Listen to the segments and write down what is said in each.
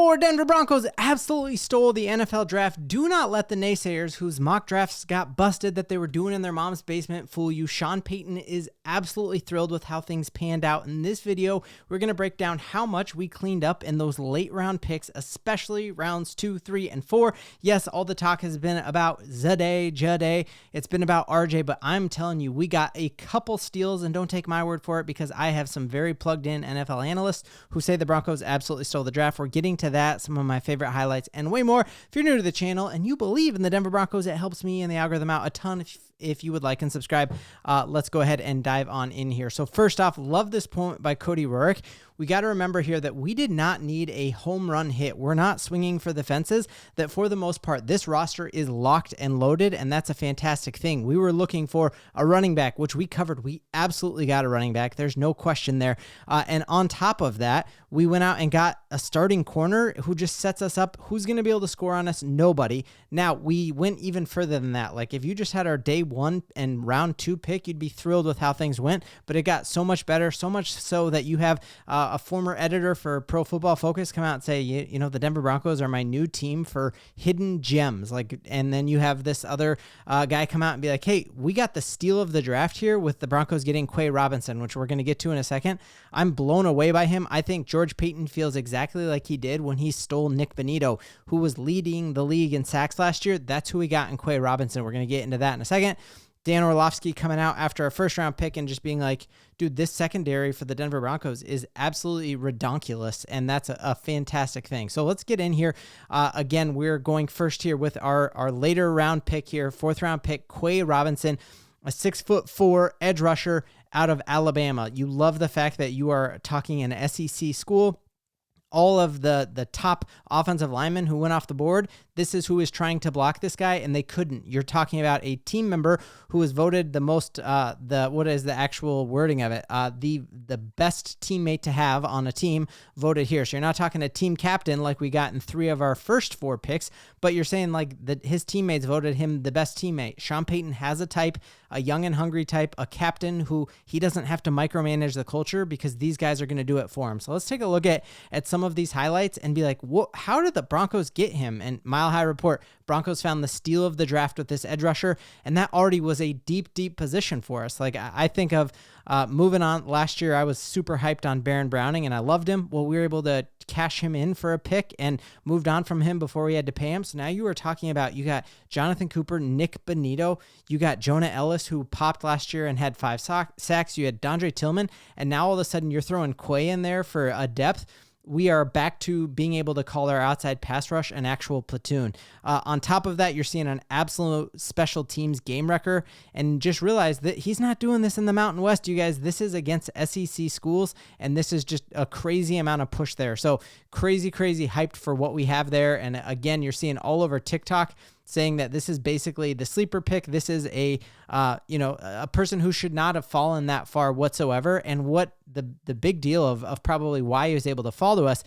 Your Denver Broncos absolutely stole the NFL draft. Do not let the naysayers whose mock drafts got busted that they were doing in their mom's basement fool you. Sean Payton is absolutely thrilled with how things panned out. In this video, we're going to break down how much we cleaned up in those late round picks, especially rounds 2, 3, and 4. Yes, all the talk has been about Jade. It's been about RJ, but I'm telling you, we got a couple steals, and don't take my word for it because I have some very plugged in NFL analysts who say the Broncos absolutely stole the draft. We're getting to that, some of my favorite highlights, and way more. If you're new to the channel and you believe in the Denver Broncos, it helps me and the algorithm out a ton. If you would like and subscribe, let's go ahead and dive on in here. So first off, love this point by Cody Rourke. We got to remember here that we did not need a home run hit. We're not swinging for the fences. That for the most part, this roster is locked and loaded, and that's a fantastic thing. We were looking for a running back, which we covered. We absolutely got a running back. There's no question there. And on top of that, we went out and got a starting corner who just sets us up. Who's going to be able to score on us? Nobody. Now, we went even further than that. Like, if you just had our day 1 and round 2 pick, you'd be thrilled with how things went, but it got so much better, so much so that you have a former editor for Pro Football Focus come out and say, you know, the Denver Broncos are my new team for hidden gems. Like, and then you have this other guy come out and be like, hey, we got the steal of the draft here with the Broncos getting Quay Robinson, which we're going to get to in a second. I'm blown away by him. I think George Paton feels exactly like he did when he stole Nick Bonitto, who was leading the league in sacks last year. That's who we got in Quay Robinson. We're going to get into that in a second. Dan Orlovsky coming out after a first-round pick and just being like, dude, this secondary for the Denver Broncos is absolutely redonkulous, and that's a fantastic thing. So let's get in here. Again, we're going first here with our later round pick here, 4th-round pick, Quay Robinson, a 6'4" edge rusher out of Alabama. You love the fact that you are talking an SEC school. All of the top offensive linemen who went off the board, this is who is trying to block this guy, and they couldn't. You're talking about a team member who was voted the most, what is the actual wording of it? The best teammate to have on a team voted here. So you're not talking a team captain like we got in 3 of our first 4 picks, but you're saying like that his teammates voted him the best teammate. Sean Payton has a type, a young and hungry type, a captain who he doesn't have to micromanage the culture because these guys are going to do it for him. So let's take a look at some of these highlights and be like, how did the Broncos get him? And Mile High Report, Broncos found the steal of the draft with this edge rusher, and that already was a deep position for us. Like, I think of moving on. Last year, I was super hyped on Baron Browning, and I loved him. Well, we were able to cash him in for a pick and moved on from him before we had to pay him. So now you were talking about, you got Jonathon Cooper, Nick Bonitto, you got Jonah Ellis, who popped last year and had 5 sacks, you had Dondre Tillman, and now all of a sudden you're throwing Quay in there for a depth. We are back to being able to call our outside pass rush an actual platoon. On top of that, you're seeing an absolute special teams game wrecker, and just realize that he's not doing this in the Mountain West, you guys. This is against SEC schools, and this is just a crazy amount of push there. So crazy hyped for what we have there. And again, you're seeing all over TikTok saying that this is basically the sleeper pick. This is a person who should not have fallen that far whatsoever. And what the big deal of probably why he was able to fall to us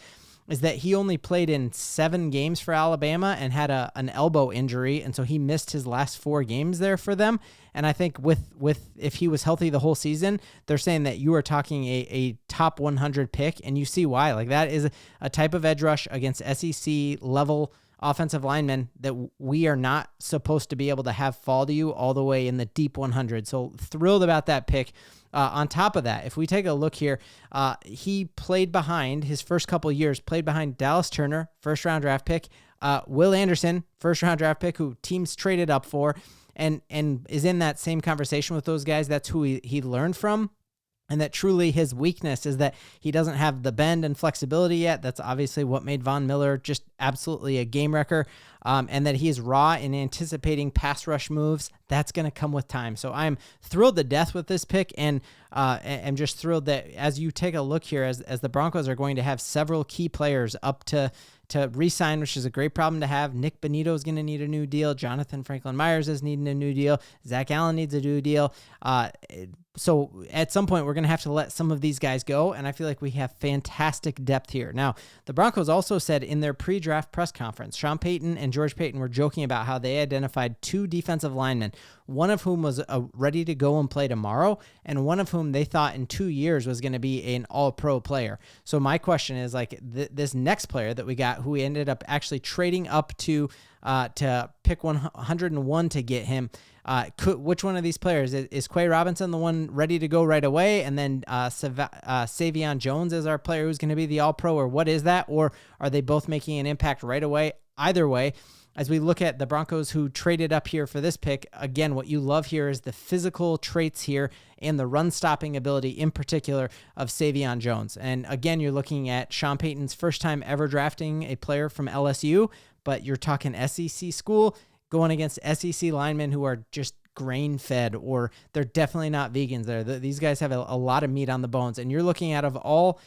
is that he only played in 7 games for Alabama and had an elbow injury, and so he missed his last 4 games there for them. And I think with if he was healthy the whole season, they're saying that you are talking a top 100 pick, and you see why. Like, that is a type of edge rush against SEC level offensive linemen that we are not supposed to be able to have fall to you all the way in the deep 100. So thrilled about that pick. On top of that, if we take a look here, he played behind his first couple years, played behind Dallas Turner, 1st-round draft pick, Will Anderson, 1st-round draft pick, who teams traded up for, and is in that same conversation with those guys. That's who he learned from. And that truly his weakness is that he doesn't have the bend and flexibility yet. That's obviously what made Von Miller just absolutely a game wrecker. And that he is raw in anticipating pass rush moves. That's going to come with time. So I'm thrilled to death with this pick, and I'm just thrilled that as you take a look here, as the Broncos are going to have several key players up to re-sign, which is a great problem to have. Nick Bonitto is going to need a new deal. Jonathan Meinerz is needing a new deal. Zach Allen needs a new deal. So at some point, we're going to have to let some of these guys go, and I feel like we have fantastic depth here. Now, the Broncos also said in their pre-draft press conference, Sean Payton and and George Paton were joking about how they identified 2 defensive linemen, one of whom was ready to go and play tomorrow, and one of whom they thought in 2 years was going to be an all-pro player. So my question is, like, this next player that we got, who we ended up actually trading up to pick 101 to get him, which one of these players is Quay Robinson the one ready to go right away, and then Savion Jones is our player who's going to be the all-pro, or what is that? Or are they both making an impact right away? Either way, as we look at the Broncos who traded up here for this pick, again, what you love here is the physical traits here and the run-stopping ability in particular of Savion Jones. And again, you're looking at Sean Payton's first time ever drafting a player from LSU, but you're talking SEC school going against SEC linemen who are just grain-fed, or they're definitely not vegans there. These guys have a lot of meat on the bones, and you're looking at of all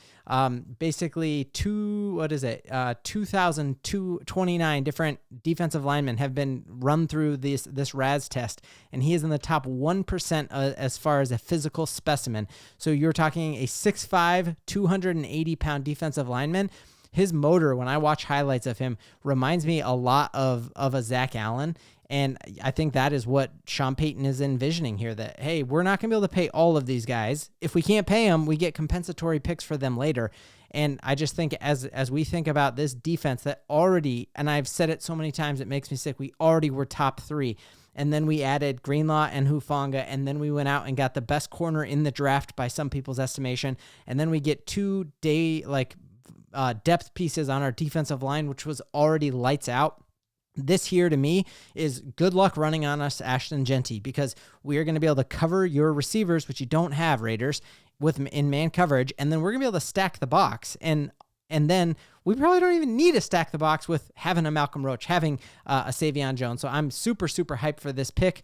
basically 2,229 different defensive linemen have been run through this RAS test, and he is in the top 1% as far as a physical specimen. So you're talking a 6'5", 280-pound defensive lineman. His motor, when I watch highlights of him, reminds me a lot of a Zach Allen. And I think that is what Sean Payton is envisioning here, that, hey, we're not going to be able to pay all of these guys. If we can't pay them, we get compensatory picks for them later. And I just think as we think about this defense that already, and I've said it so many times, it makes me sick, we already were top 3. And then we added Greenlaw and Hufanga, and then we went out and got the best corner in the draft by some people's estimation. And then we get 2 depth pieces on our defensive line, which was already lights out. This here to me is good luck running on us, Ashton Genty, because we are going to be able to cover your receivers, which you don't have, Raiders, in man coverage, and then we're going to be able to stack the box. And then we probably don't even need to stack the box with having a Malcolm Roach, having a Savion Jones. So I'm super, super hyped for this pick.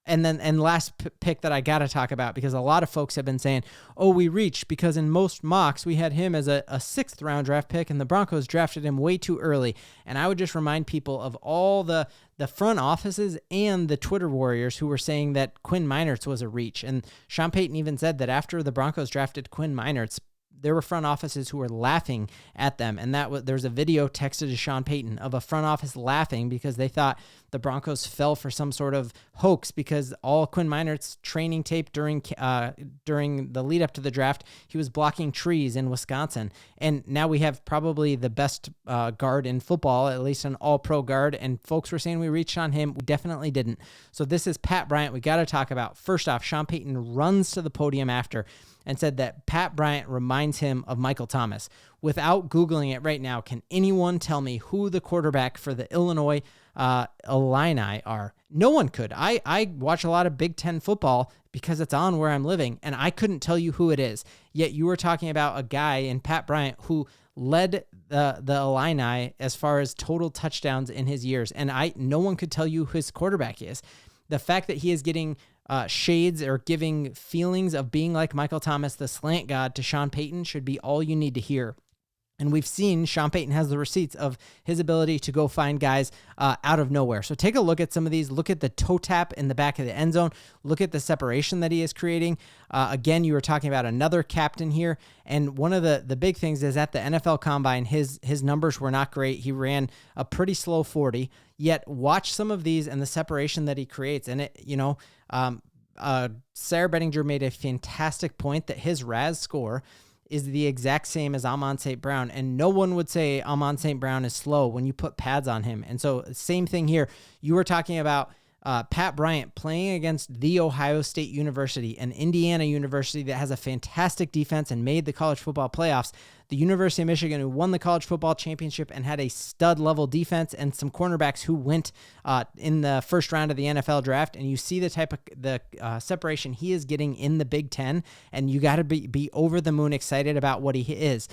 And last pick that I got to talk about, because a lot of folks have been saying, oh, we reached, because in most mocks, we had him as a 6th round draft pick, and the Broncos drafted him way too early. And I would just remind people of all the front offices and the Twitter warriors who were saying that Quinn Meinerz was a reach. And Sean Payton even said that after the Broncos drafted Quinn Meinerz, there were front offices who were laughing at them. And there's a video texted to Sean Payton of a front office laughing because they thought the Broncos fell for some sort of hoax, because all Quinn Meinerz's training tape during the lead up to the draft, he was blocking trees in Wisconsin. And now we have probably the best guard in football, at least an all-pro guard. And folks were saying we reached on him. We definitely didn't. So this is Pat Bryant. We got to talk about, first off, Sean Payton runs to the podium after and said that Pat Bryant reminds him of Michael Thomas. Without Googling it right now, can anyone tell me who the quarterback for the Illinois Illini are? No one could. I watch a lot of Big Ten football because it's on where I'm living, and I couldn't tell you who it is. Yet you were talking about a guy in Pat Bryant who led the Illini as far as total touchdowns in his years, and no one could tell you who his quarterback is. The fact that he is getting shades or giving feelings of being like Michael Thomas, the slant god, to Sean Payton should be all you need to hear. And we've seen Sean Payton has the receipts of his ability to go find guys out of nowhere. So take a look at some of these. Look at the toe tap in the back of the end zone. Look at the separation that he is creating. Again, you were talking about another captain here. And one of the big things is at the NFL Combine, his numbers were not great. He ran a pretty slow 40. Yet watch some of these and the separation that he creates. And Sarah Bettinger made a fantastic point that his RAS score is the exact same as Amon St. Brown, and no one would say Amon St. Brown is slow when you put pads on him. And so same thing here. You were talking about Pat Bryant playing against The Ohio State University, an Indiana university that has a fantastic defense and made the college football playoffs. The University of Michigan, who won the college football championship and had a stud-level defense and some cornerbacks who went in the first round of the NFL draft. And you see the type of separation he is getting in the Big Ten, and you got to be over the moon excited about what he is.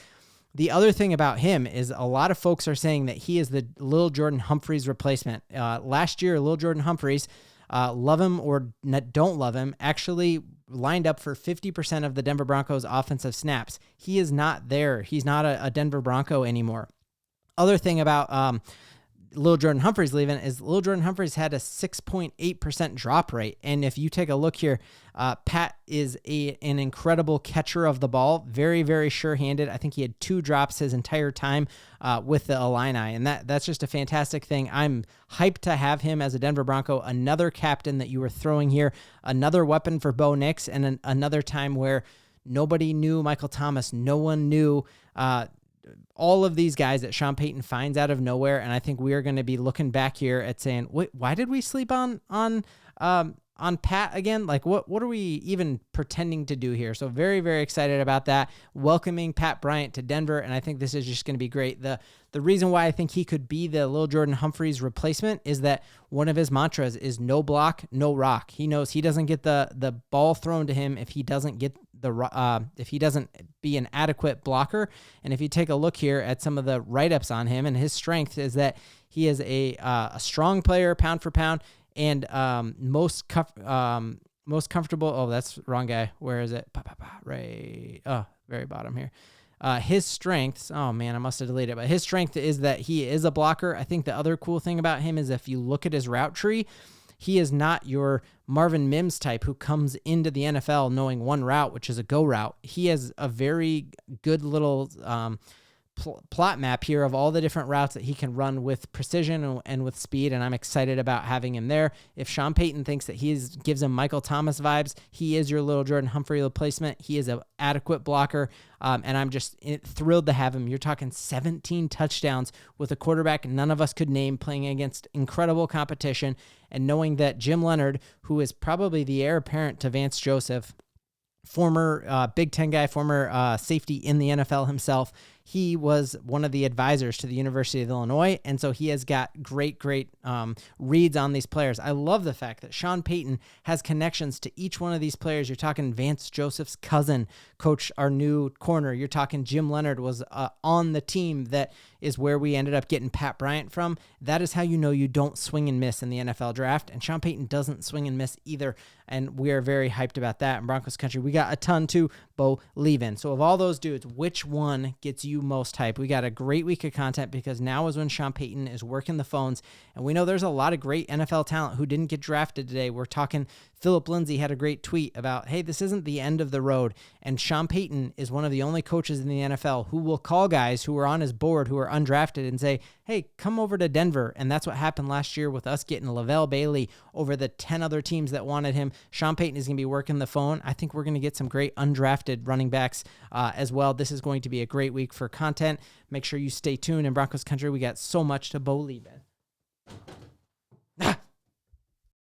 The other thing about him is a lot of folks are saying that he is the Lil Jordan Humphreys replacement. Last year, Lil Jordan Humphreys, love him or don't love him, actually lined up for 50% of the Denver Broncos offensive snaps. He is not there. He's not a Denver Bronco anymore. Other thing about Lil Jordan Humphreys leaving is Lil Jordan Humphreys had a 6.8% drop rate. And if you take a look here, Pat is an incredible catcher of the ball, very, very sure-handed. I think he had 2 drops his entire time with the Illini, and that's just a fantastic thing. I'm hyped to have him as a Denver Bronco, another captain that you were throwing here, another weapon for Bo Nix, and another time where nobody knew Michael Thomas, no one knew all of these guys that Sean Payton finds out of nowhere, and I think we are going to be looking back here at saying, wait, why did we sleep on Pat again? Like, what are we even pretending to do here? So very, very excited about that. Welcoming Pat Bryant to Denver, and I think this is just going to be great. The reason why I think he could be the Lil Jordan Humphreys replacement is that one of his mantras is no block, no rock. He knows he doesn't get the ball thrown to him if he doesn't get if he doesn't be an adequate blocker. And if you take a look here at some of the write-ups on him, and his strength is that he is a strong player, pound for pound, and most comfortable. Oh, that's the wrong guy. Where is it? Right. Oh, very bottom here. His strengths. Oh man, I must have deleted it. But his strength is that he is a blocker. I think the other cool thing about him is if you look at his route tree, he is not your Marvin Mims type who comes into the NFL knowing one route, which is a go route. He has a very good little plot map here of all the different routes that he can run with precision and with speed, and I'm excited about having him there. If Sean Payton thinks that gives him Michael Thomas vibes, he is your Little Jordan Humphrey replacement. He is an adequate blocker, and I'm just thrilled to have him. You're talking 17 touchdowns with a quarterback none of us could name, playing against incredible competition, and knowing that Jim Leonhard, who is probably the heir apparent to Vance Joseph, former Big Ten guy, former safety in the NFL himself, he was one of the advisors to the University of Illinois, and so he has got great reads on these players. I love the fact that Sean Payton has connections to each one of these players. You're talking Vance Joseph's cousin, coach our new corner. You're talking Jim Leonhard was on the team that is where we ended up getting Pat Bryant from. That is how you know you don't swing and miss in the NFL draft, and Sean Payton doesn't swing and miss either, and we are very hyped about that. In Broncos country, we got a ton to believe in. So of all those dudes, which one gets you most hype? We got a great week of content because now is when Sean Payton is working the phones, and we know there's a lot of great NFL talent who didn't get drafted today. We're talking Philip Lindsay had a great tweet about, hey, this isn't the end of the road, and Sean Payton is one of the only coaches in the NFL who will call guys who are on his board who are undrafted and say, hey, come over to Denver, and that's what happened last year with us getting Lavelle Bailey over the 10 other teams that wanted him. Sean Payton is going to be working the phone. I think we're going to get some great undrafted running backs as well. This is going to be a great week for content. Make sure you stay tuned. In Broncos country, we got so much to believe in.